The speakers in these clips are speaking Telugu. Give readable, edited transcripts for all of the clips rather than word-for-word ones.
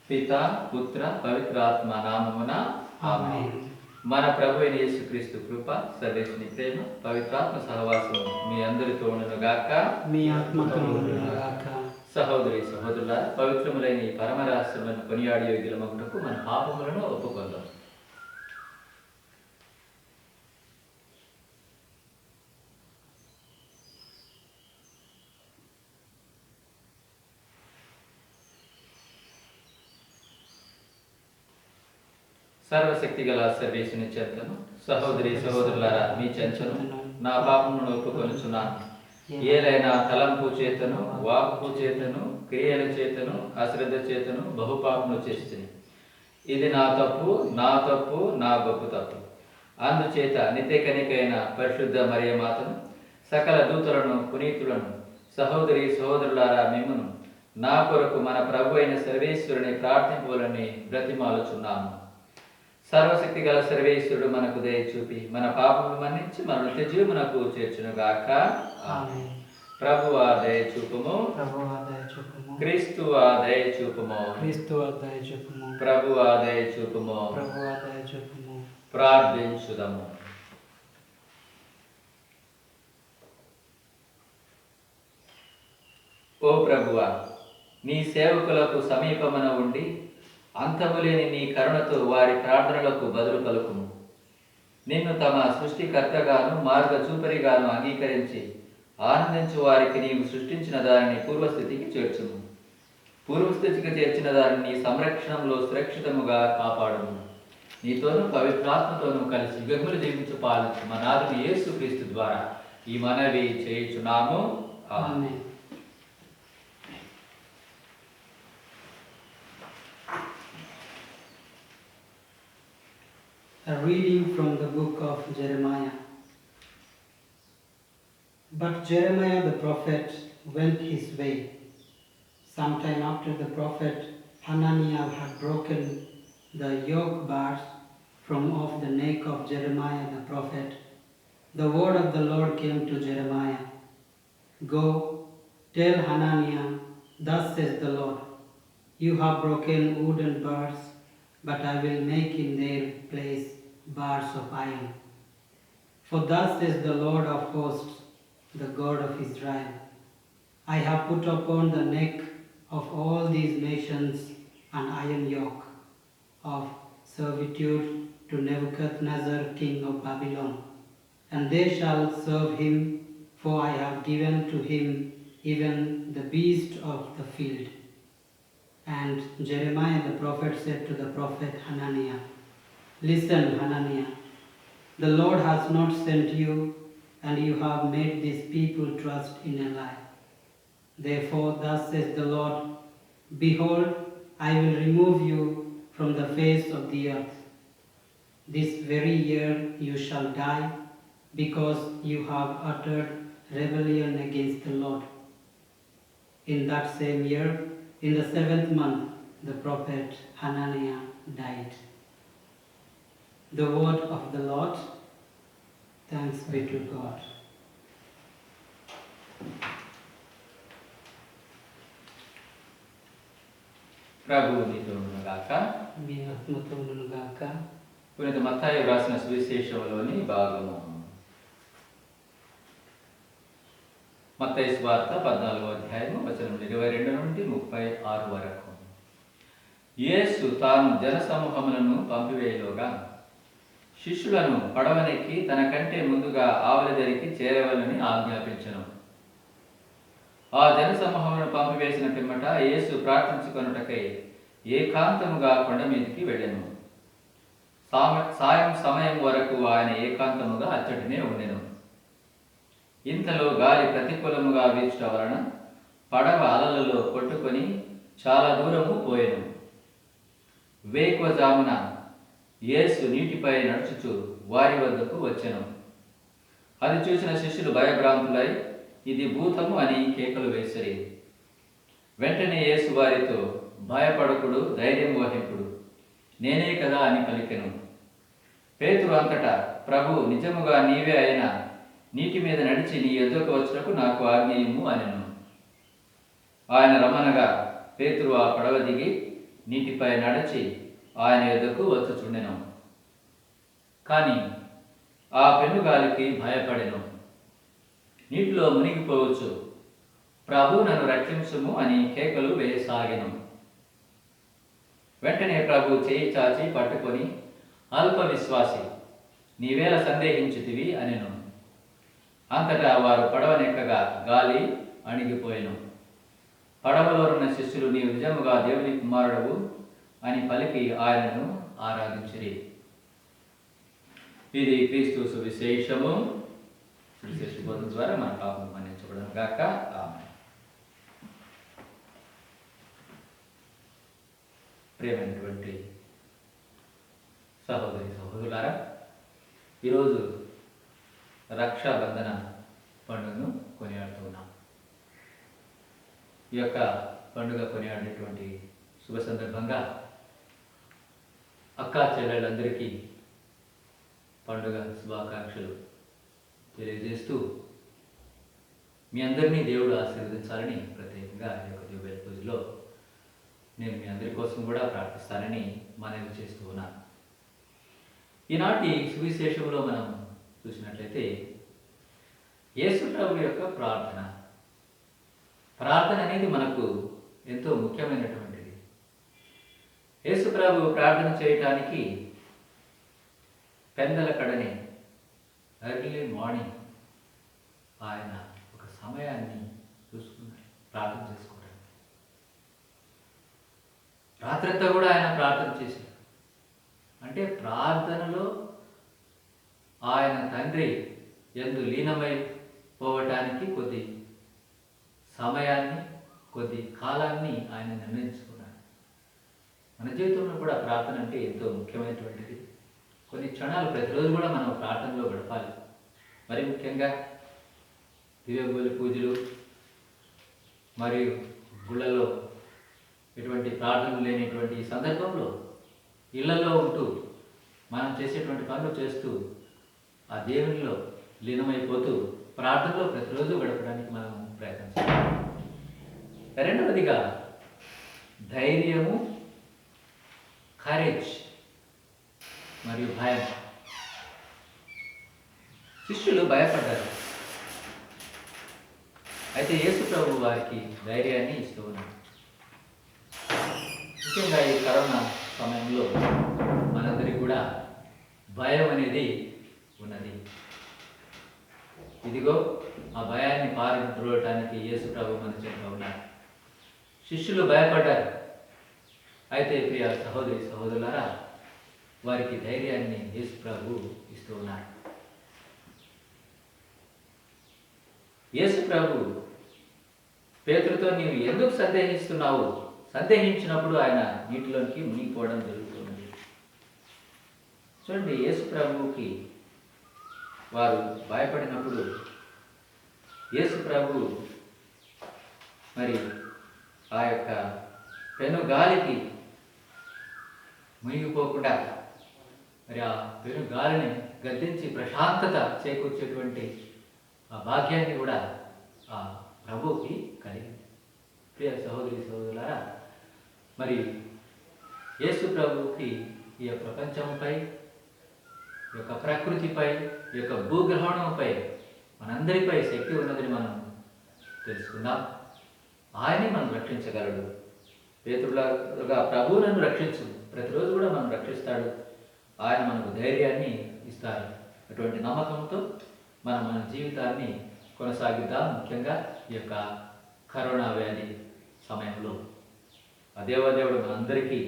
పితా పుత్ర పవిత్రాత్మ నామమున ఆమేన్. మన ప్రభు అయిన యేసుక్రీస్తు కృప, సర్వేశ్వరుని ప్రేమ, పవిత్రాత్మ సహవాసం మీ అందరితో ఉండును గాక. మీ ఆత్మతో ఉండును గాక. సహోదరి సహోదరులారా, పవిత్రములైన ఈ పరమ రహస్యములను కొనియాడి యోగ్యులమగుటకు మన పాపములను ఒప్పుకొందాం. సర్వశక్తి గల సర్వేశ్వరుని చెంతను, సహోదరి సహోదరులారా మీ చెంతను నా పాపమును ఒప్పుకొనుచున్నాను. ఏలైనా తలంపు చేతను, వాక్కు చేతను, క్రియల చేతను, అశ్రద్ధ చేతను బహుపాపములు చేస్తుంది. ఇది నా తప్పు, నా గొప్ప తప్పు. అందుచేత నిత్యకనికైన పరిశుద్ధ మరియమాతను, సకల దూతలను, పునీతులను, సహోదరి సహోదరులారా మిమ్మును నా కొరకు మన ప్రభు అయిన సర్వేశ్వరుని ప్రార్థింపులని బ్రతిమాలుచున్నాము. సర్వశక్తి గల సర్వేశ్వరుడు మనకు దయ చూపి మన పాపములు మన్నించి మన నిత్య జీవమునకు చేర్చునుగాక. ప్రభువా దయ చూపుము, క్రీస్తువా దయ చూపుము, ప్రభువా దయ చూపుము, ప్రార్థించుదము. ఓ ప్రభువా, నీ సేవకులకు సమీపమున ఉండి అంతములేని నీ కరుణతో వారి ప్రార్థనలకు బదులు పలుకుము. నిన్ను తమ సృష్టికర్తగాను మార్గ చూపరిగాను అంగీకరించి ఆనందించు వారికి నీవు సృష్టించిన దానిని పూర్వస్థితికి చేర్చుము. పూర్వస్థితికి చేర్చిన దానిని నీ సంరక్షణంలో సురక్షితముగా కాపాడుము. నీతోనూ పవిత్రాత్మతోనూ కలిసి యుగములు జీవించు పాలించు మా నాథుని యేసుక్రీస్తు ద్వారా ఈ మనవి చేయుచున్నాము. ఆమేన్. A reading from the book of Jeremiah. But Jeremiah the prophet went his way. Sometime after the prophet Hananiah had broken the yoke bars from off the neck of Jeremiah the prophet, the word of the Lord came to Jeremiah. Go, tell Hananiah, thus says the Lord, you have broken wooden bars, but I will make in their place bars of iron. For thus says the Lord of hosts, the God of Israel, I have put upon the neck of all these nations an iron yoke of servitude to Nebuchadnezzar king of Babylon, and they shall serve him, for I have given to him even the beast of the field. And Jeremiah the prophet said to the prophet Hananiah, listen, Hananiah, the Lord has not sent you, and you have made this people trust in a lie. Therefore, thus says the Lord, behold, I will remove you from the face of the earth. This very year you shall die, because you have uttered rebellion against the Lord. In that same year, in the 7th month, the prophet Hananiah died. The word of the Lord. Thanks be to God. ప్రభు నీతో ఉండును గాక. మీ ఆత్మతో ఉండును గాక. పునీత మత్తయి వ్రాసిన సువిశేషంలోని భాగము. మత్తయి సువార్త 14వ అధ్యాయము వచనం 22 నుండి 36 వరకు. యేసు తాను జనసమూహములను పంపివేయలోగా శిష్యులను పడవనెక్కి తన కంటే ముందుగా ఆవలి దరికి చేరవలని ఆజ్ఞాపించెను. ఆ జనసమూహములను పంపివేసిన పిమ్మట యేసు ప్రార్థించుకొనుటకై ఏకాంతముగా కొండ మీదికి వెళ్ళెను. సాయం సమయం వరకు ఆయన ఏకాంతముగా అచ్చటినే ఉండెను. ఇంతలో గాలి ప్రతికూలముగా వీచుట వలన పడవ అలలలో కొట్టుకొని చాలా దూరము పోయెను. వేకువజామున యేసు నీటిపై నడుచుచు వారి వద్దకు వచ్చెను. అది చూసిన శిష్యులు భయభ్రాంతులై ఇది భూతము అని కేకలు వేసిరి. వెంటనే యేసు వారితో, భయపడకుడు, ధైర్యం వహింపుడు, నేనే కదా అని పలికెను. పేతురు అంతటా, ప్రభు, నిజముగా నీవే అయినా నీటి మీద నడిచి నీ ఎదురుకు వచ్చుటకు నాకు ఆజ్ఞ ఇమ్ము అనెను. ఆయన రమనగా పేతురు ఆ పడవ దిగి నీటిపై నడిచి ఆయన యొద్దకు వచ్చుచుండెను. కానీ ఆ పెనుగాలికి భయపడెను, నీటిలో మునిగిపోవచ్చు. ప్రభు నన్ను రక్షించుము అని కేకలు వేయసాగెను. వెంటనే ప్రభు చేయి చాచి పట్టుకొని, అల్ప విశ్వాసి, నీవేళ సందేహించితివి అనెను. అంతటా వారు పడవనెక్కగా గాలి అణిగిపోయెను. పడవలో ఉన్న శిష్యులు, నీవు నిజముగా దేవుని కుమారుడవు అని పలికి ఆయనను ఆరాధించిరి. ఇది క్రీస్తు సువిశేషము. సువిశేష బోధన ద్వారా మన పాపం మన్నించబడను గాక. ఆమేన్. ప్రియమైనటువంటి సహోదరి సహోదరులారా, ఈరోజు రక్షాబంధన పండుగను కొనియాడుతున్నాం. ఈ యొక్క పండుగ కొనియాడేటువంటి శుభ సందర్భంగా అక్కా చెల్లెళ్ళందరికీ పండుగ శుభాకాంక్షలు తెలియజేస్తూ, మీ అందరినీ దేవుడు ఆశీర్వదించాలని ప్రత్యేకంగా ఈ యొక్క దివ్య పూజలో నేను మీ అందరి కోసం కూడా ప్రార్థిస్తానని మనవి చేస్తూ ఉన్నాను. ఈనాటి సువిశేషంలో మనం చూసినట్లయితే యేసు ప్రభు యొక్క ప్రార్థన అనేది మనకు ఎంతో ముఖ్యమైనటువంటిది. యేసు ప్రభు ప్రార్థన చేయటానికి పెందల కడనే ఎర్లీ మార్నింగ్ ఆయన ఒక సమయాన్ని చూసుకున్నారు ప్రార్థన చేసుకోవడానికి. రాత్రంతా కూడా ఆయన ప్రార్థన చేశారు. అంటే ప్రార్థనలో ఆయన తండ్రి యందు లీనమై పోవటానికి కొద్ది సమయాన్ని, కొద్ది కాలాన్ని ఆయన నిర్ణయించుకున్నాడు. మన జీవితంలో కూడా ప్రార్థన అంటే ఎంతో ముఖ్యమైనటువంటిది. కొన్ని క్షణాలు ప్రతిరోజు కూడా మనం ప్రార్థనలో గడపాలి. మరి ముఖ్యంగా దివ్య పూజలు మరియు గుళ్ళలో ఎటువంటి ప్రార్థనలు లేనిటువంటి ఈ సందర్భంలో ఇళ్లలో ఉంటూ మనం చేసేటువంటి పనులు చేస్తూ ఆ దేవునిలో లీనమైపోతూ ప్రార్థనలో ప్రతిరోజు గడపడానికి మనం ప్రయత్నం చేయాలి. రెండవదిగా ధైర్యము, కరేజ్ మరియు భయం. శిష్యులు భయపడ్డారు, అయితే యేసు ప్రభు వారికి ధైర్యాన్ని ఇస్తూ ఉన్నారు. ముఖ్యంగా ఈ కరోనా సమయంలో మనందరికీ కూడా భయం అనేది ఉన్నది. ఇదిగో ఆ భయాన్ని పారద్రోలటానికి యేసు ప్రభు మన చెంత ఉన్నారు. శిష్యులు భయపడ్డారు, అయితే ప్రియ సహోదరి సహోదరులారా, వారికి ధైర్యాన్ని యేసు ప్రభు ఇస్తూ ఉన్నారు. యేసు ప్రభు పేతురుతో, నీవు ఎందుకు సందేహిస్తున్నావు? సందేహించినప్పుడు ఆయన నీటిలోనికి మునిగిపోవడం జరుగుతున్నది. చూడండి, యేసు ప్రభువుకి వారు భయపడినప్పుడు యేసు ప్రభు మరి ఆ యొక్క పెను గాలికి మునిగిపోకుండా మరి ఆ పెను గాలిని గద్దించి ప్రశాంతత చేకూర్చేటువంటి ఆ భాగ్యాన్ని కూడా ఆ ప్రభువుకి కలిగింది. ప్రియ సహోదరి సహోదరులారా, మరి యేసు ప్రభువుకి ఈ యొక్క ప్రపంచంపై, ఈ యొక్క ప్రకృతిపై, ఈ యొక్క భూగ్రహణంపై మనందరిపై శక్తి ఉన్నదని మనం తెలుసుకుందాం. ఆయనే మనం రక్షించగలడు. పేతురులాగా ప్రభువు నన్ను రక్షించు, ప్రతిరోజు కూడా మనం రక్షిస్తాడు. ఆయన మనకు ధైర్యాన్ని ఇస్తారు. అటువంటి నమ్మకంతో మనం మన జీవితాన్ని కొనసాగిద్దాం. ముఖ్యంగా ఈ యొక్క కరోనా వ్యాధి సమయంలో ఆ దేవదేవుడు మనందరికీ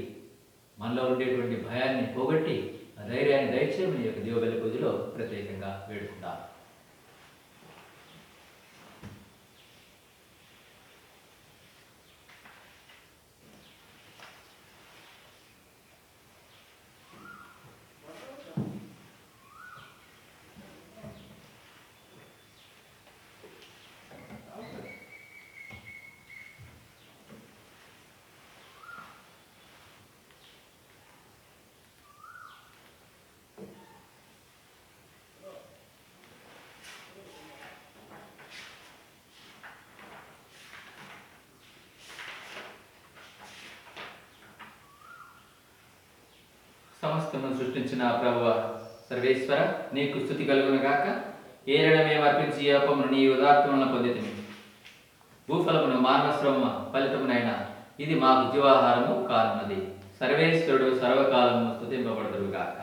మనలో ఉండేటువంటి భయాన్ని పోగొట్టి ఆ ధైర్యాన్ని దయచేయమని ఈ యొక్క దివ్య పూజలో ప్రత్యేకంగా వేడుకుంటాం. సమస్తమును సృష్టించిన ప్రభువ సర్వేశ్వర నీకు స్తుతి కలుగును గాక. ఏరడం మేము అర్పించి ఈ అప్పమును నీ ఉదాత్తములను పొందితిమి. భూఫలమును మానవశ్రమ ఫలితమునైనా ఇది మాకు జీవాహారము కానున్నది. సర్వేశ్వరుడు సర్వకాలము స్తుతింపబడుదురు గాక.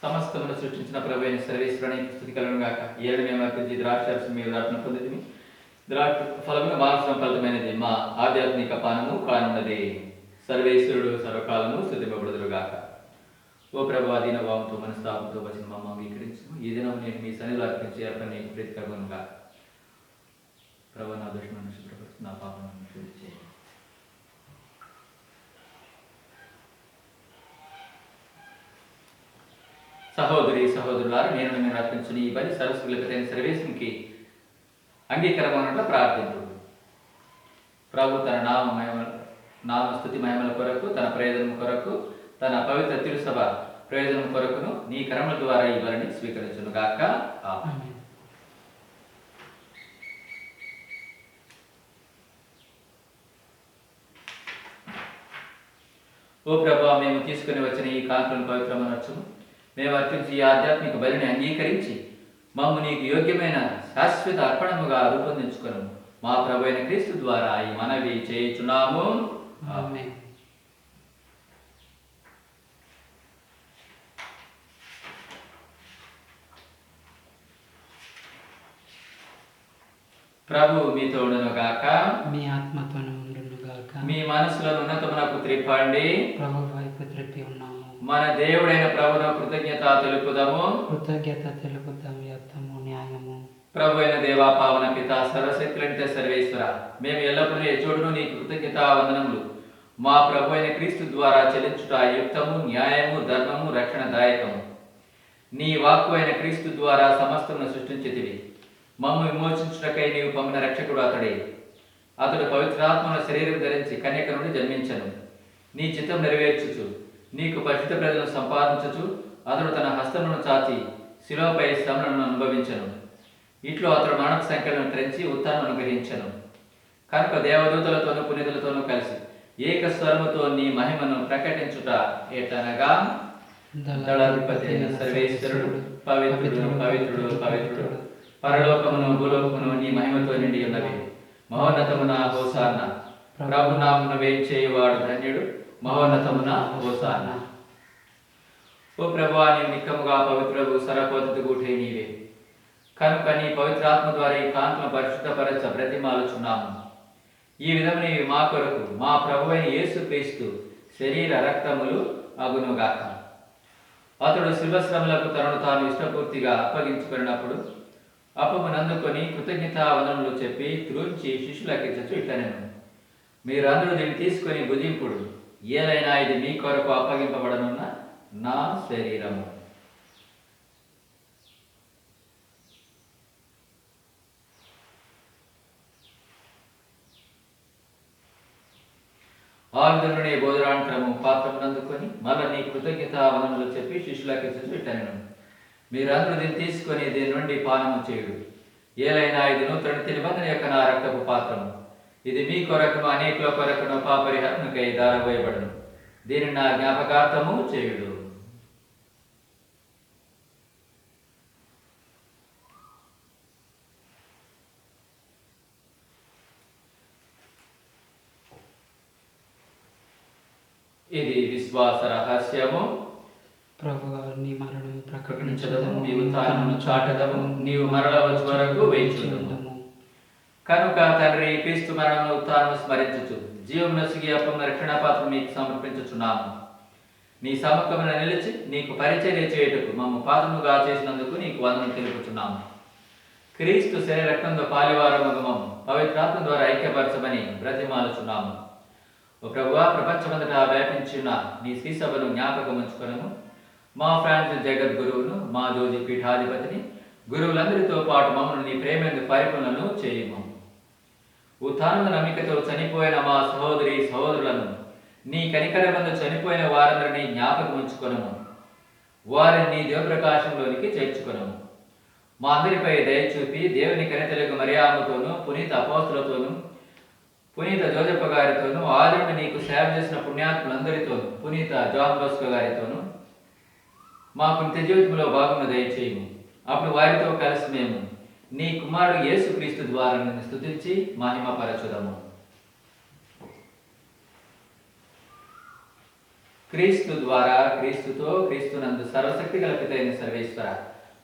సమస్తమును సృష్టించిన ప్రభువైన సర్వేశ్వరునికి స్తుతి కలుగును గాక. ఏడు మేము అర్పించి ద్రాక్షరసం మీ ఉదాహరణ పొందితిమి. ద్రాక్ష ఫలమును మానసం ఫలితమైనది మా ఆధ్యాత్మిక పానము కానున్నది. సర్వేశ్వరుడు సర్వకాలము స్తుతింపబడుదురు గాక. ఓ ప్రభు దీన భావంతో మనస్తాపంతో వచ్చిన మమ్మ అంగీకరించు. ఈ దినం నేను మీ సన్నిధిలో అర్పించి అర్పణ నీకు ప్రీతి కలుగును గాక. ప్రభు నా దుష్టులను శుభ్రపరుచు, నా పాపములను శుద్ధి చేయండి. సహోదరి సహోదరులారా, నేను మీరు అర్పించిన ఈ బలి సరస్వతులైన సర్వేశ్వరునికి అంగీకారమన్నట్లు ప్రార్థించు. ప్రభు తన నామస్తుతి మహిమల కొరకు, తన ప్రయోజనం కొరకు, తన పవిత్ర తిరుసభ ప్రయోజనం కొరకును నీ కర్మల ద్వారా ఈ బలిని స్వీకరించును గాక. ఆమేన్. ఓ ప్రభా, మేము తీసుకుని వచ్చిన ఈ కాంతులను పవిత్రమనొచ్చును. మేము అర్పించి ఈ ఆధ్యాత్మిక బలిని అంగీకరించి మమ్ము నీకు యోగ్యమైన శాశ్వత అర్పణముగా రూపొందించుకును. మా ప్రభు అయిన క్రీస్తు ద్వారా ఈ మనవి చేయుచున్నాము. ఆమేన్. ప్రభు మీతో ఉండును గాక. మీ ఆత్మతోను ఉండును గాక. మీ మనసులను ఉన్నతమునకు త్రిప్పండి. ప్రభు వైపు త్రిప్పి ఉన్నాము. మన దేవుడైన ప్రభువును కృతజ్ఞత తెలుపుదాము. కృతజ్ఞత తెలుపుదాము. యథము న్యాయము. ప్రభు అయిన దేవా, పావన పిత, సర్వశక్తులంటే సర్వేశ్వర, మేము ఎల్లప్పుడూ ఏ చోటును నీకు కృతజ్ఞత వందనములు మా ప్రభు అయిన క్రీస్తు ద్వారా చెల్లించుట యుక్తము, న్యాయము, ధర్మము, రక్షణదాయకము. నీ వాక్కు అయిన క్రీస్తు ద్వారా సమస్తమును సృష్టించితివి. మమ్ము విమోచించుటకై నీవు పంపిన రక్షకుడు అతడే. అతడు పవిత్రాత్మను శరీరం ధరించి కన్యక నుండి జన్మించను. నీ చిత్తం నెరవేర్చుచు నీకు పరిశుద్ధ ప్రజలను సంపాదించుచు అతడు తన హస్తమును చాచి శిలువపై శ్రమలను అనుభవించను. ఇట్లో అతడు మరణ సంఖ్యలను తెరించి ఉత్థానమును గ్రహించను. కనుక దేవదూతలతోనూ పునీతులతోనూ కలిసి ఏక స్వరముతో నీ మహిమను ప్రకటించుట ఏటనగా, దళాధిపతి అయిన సర్వేశ్వరుడు పవిత్రుడు పవిత్రుడు పవిత్రుడు, పరలోకమును భూలోకమును నీ మహిమతో నిండి ఉన్నవి. మహోన్నతమున హోసాన్న. ప్రభునామమున వేంచేయువాడు ధన్యుడు. మహోన్నతమున హోసాన్న. ఓ ప్రభువా, నీవు నిక్కముగా పవిత్రవు, సర్వపద్ధతి గూటే నీవే. కనుక నీ పవిత్రాత్మ ద్వారా ఈ కాంతులను పరిశుద్ధపరచ బ్రతిమాలుచున్నాము. ఈ విధము నీవి మా కొరకు మా ప్రభువైన యేసు క్రీస్తు శరీర రక్తములు అగునుగాక. అతడు శిల్వశ్రమలకు తనను తాను ఇష్టపూర్తిగా అప్పగించుకున్నప్పుడు అప్పమునందుకొని కృతజ్ఞతా వందనములు చెప్పి త్రూంచి శిష్యులకిచ్చచ్చు ఇట్లనెను, మీరందరూ దీన్ని తీసుకొని భుజింపుడు. ఏలైనా ఇది మీ కొరకు అప్పగింపబడనున్న నా శరీరము. ఆవిధుని బోధనాంతరము పాత్రమునందుకొని మళ్ళీ నీ కృతజ్ఞతా వందనములు చెప్పి శిష్యులకిచ్చచ్చు ఇట్లనెను, మీరందరూ దీన్ని తీసుకొని దీని నుండి పానము చేయుడు. ఏలైనా ఇది నూతన నిబంధన యొక్క నా రక్తపు పాత్రము. ఇది మీ కొరకును అనేకుల కొరకును పాపరిహారముకై దారబోయబడును. దీనిని నా జ్ఞాపకార్థము చేయుడు. ఇది విశ్వాస రహస్యము. ప్రభువా, నీ మరణము ప్రకటించదము, నీ ఉత్థానమును చాటదము, నీవు మరల వచ్చే వరకు వేచుందుము. కనుక తండ్రి, క్రీస్తు మరణమును ఉత్థానము స్మరించుచు జీవమును సిగి అప్పమున రక్షణ పాత్ర మీకు సమర్పించుచున్నాము. నీ సముఖమున నిలిచి నీకు పరిచర్య చేయుటకు మమ్ము పాత్రముగా చేసినందుకు నీకు వందనం తెలుపుచున్నాము. క్రీస్తు శరీర రక్తంతో పాలివారముగా మమ్ము పవిత్రాత్మ ద్వారా ఐక్యపరచమని బ్రతిమాలుచున్నాము. ఓ ప్రభువా, ప్రపంచమంతటా వ్యాపించిన నీ శ్రీసభను జ్ఞాపకం ఉంచుకొనము. మా ఫ్రాన్సిస్ జగద్గురువును, మా జోజి పీఠాధిపతిని, గురువులందరితో పాటు మమ్మల్ని నీ ప్రేమను పరిపూర్ణను చేయము. ఉత్థానము నమ్మికతో చనిపోయిన మా సహోదరి సహోదరులను నీ కనికరమందు చనిపోయిన వారందరినీ జ్ఞాపకం ఉంచుకొనము. వారిని నీ దేవప్రకాశంలోనికి చేర్చుకొనము. మా అందరిపై దయచూపి దేవుని కనితలకు మరియమ్మతోనూ పునీత అపోస్తులతోనూ పునీత జోజప్ప గారితోనూ ఆదినుండి నీకు సేవ చేసిన పుణ్యాత్ములందరితోనూ పునీత జాన్ బోస్కో గారితోనూ మాకు నిత్య జీవితంలో భాగమును దయచేయము. అప్పుడు వారితో కలిసి మేము నీ కుమారుడు యేసుక్రీస్తు ద్వారా నిన్ను స్తుతించి మహిమపరచుదము. క్రీస్తు ద్వారా క్రీస్తుతో క్రీస్తునందు సర్వశక్తి గల పితైన సర్వేశ్వర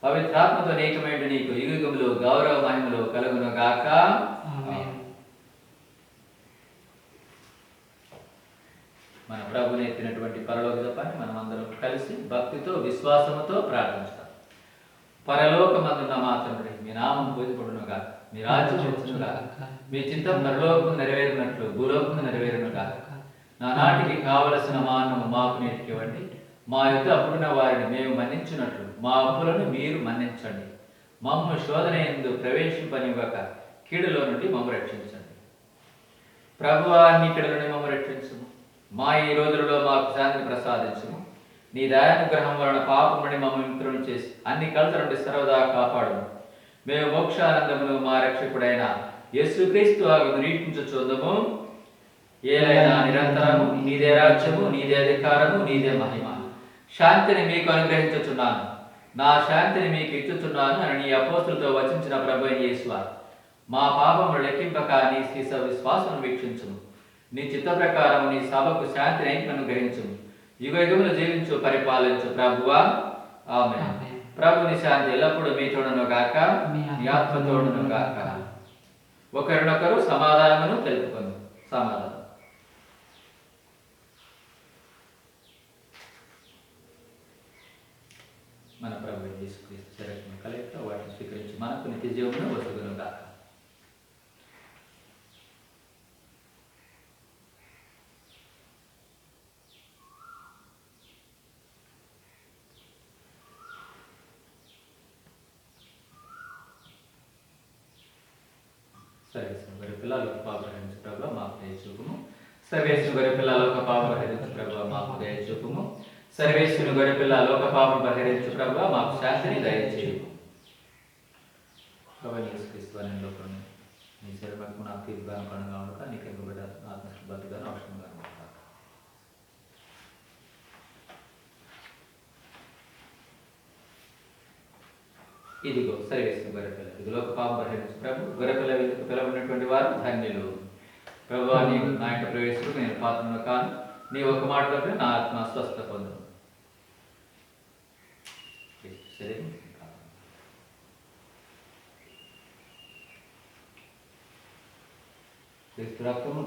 పవిత్రాత్మతో అనేకమైన నీకు యుగములు గౌరవ మహిమలు కలుగును గాక. మన ప్రభుని ఎత్తినటువంటి పరలోక జపాన్ని మనం అందరం కలిసి భక్తితో విశ్వాసముతో ప్రార్థిస్తాం. పరలోకమందున్న మా తండ్రి, మీ నామం పూజింపబడును గాక, మీ రాజ్యం వచ్చును గాక, మీ చిత్తం పరలోకము నెరవేరినట్లు భూలోకము నెరవేరును గాక. నానాటికి కావలసిన మానవు మాకు నేటికి ఇవ్వండి. మా యొద్ద అప్పుడున్న వారిని మేము మన్నించినట్లు మా అప్పులను మీరు మన్నించండి. మమ్ము శోధన యందు ప్రవేశింపనివ్వక కీడులో నుండి మమ్ము రక్షించండి. ప్రభువా, నీ కీడుల నుండి మమ్ము రక్షించుము. మా ఈ రోజులలో మాకు శాంతిని ప్రసాదించుము. నీ దయానుగ్రహం వలన పాపం నుండి మమ్మల్ని మిత్రులను చేసి అన్ని కలత నుండి సర్వదా కాపాడుము. మేము మోక్షానందమును మా రక్షకుడైన యేసుక్రీస్తు ఆగు నిరీక్షించుచుందుము. ఏలైనా నిరంతరము నీదే రాజ్యము, నీదే అధికారము, నీదే మహిమ. శాంతిని మీకు అనుగ్రహించుచున్నాను, నా శాంతిని మీకు ఇచ్చుచున్నాను అని నీ అపోస్తులతో వచించిన ప్రభు అయిన యేసువా, మా పాపములు లెక్కింపక నీ శిశ విశ్వాసమును వీక్షించుము. నీ చిత్త ప్రకారం నీ సభకు శాంతిని అనుగ్రహించుము. యుగ యుగములు జీవించు పరిపాలించు ప్రభువా, ఆమేన్. ప్రభుని శాంతి ఎల్లప్పుడూ మీతోడును గాక, మీ ఆత్మతోడును గాక. ఒకరినొకరు సమాధానమును తెలుపుకొని సమాధానం. మన ప్రభు యేసుక్రీస్తు శరీరమును కలయిక వాటిని స్వీకరించి మనకు నిత్య జీవమును వసగును గాక. సర్వేశ్వరుని గొర్రె పిల్లలు పాపహరించు ప్రభువా మాకు దయ చూపుము. సర్వేశ్వరుని గొర్రె పిల్లలు ఒక పాప పరిహరించు ప్రభువా మాకు దయ చూపుము. సర్వేశ్వరుని గొర్రె పిల్లలు ఒక పాప పరిహరించు ప్రభువా మాకు శాంతిని దయచేయుము. ప్రభువా యేసుక్రీస్తు అనే లోపల నీ శరీరముకు నాకు తీర్పుగాను కనుగా ఉండక నీకు ఎంపబడ్డ ఆత్మకు బతుకుగాను అవసరంగా ఉంటాక. ఇదిగో సర్వేశ్వరుని గొర్రె పిల్ల, ఇదిగో ఒక పాప పరిహరించు ప్రభు. గొర్రె పిల్ల వెతుకు పిలవనటువంటి వారు ధన్యులు. ప్రభువా, నీవు నా ఇంట ప్రవేశించు, నేను పాత్రను కాను. నీ ఒక మాటలో నా ఆత్మ స్వస్థ పొందును. శరీరం క్రీస్తు రక్తము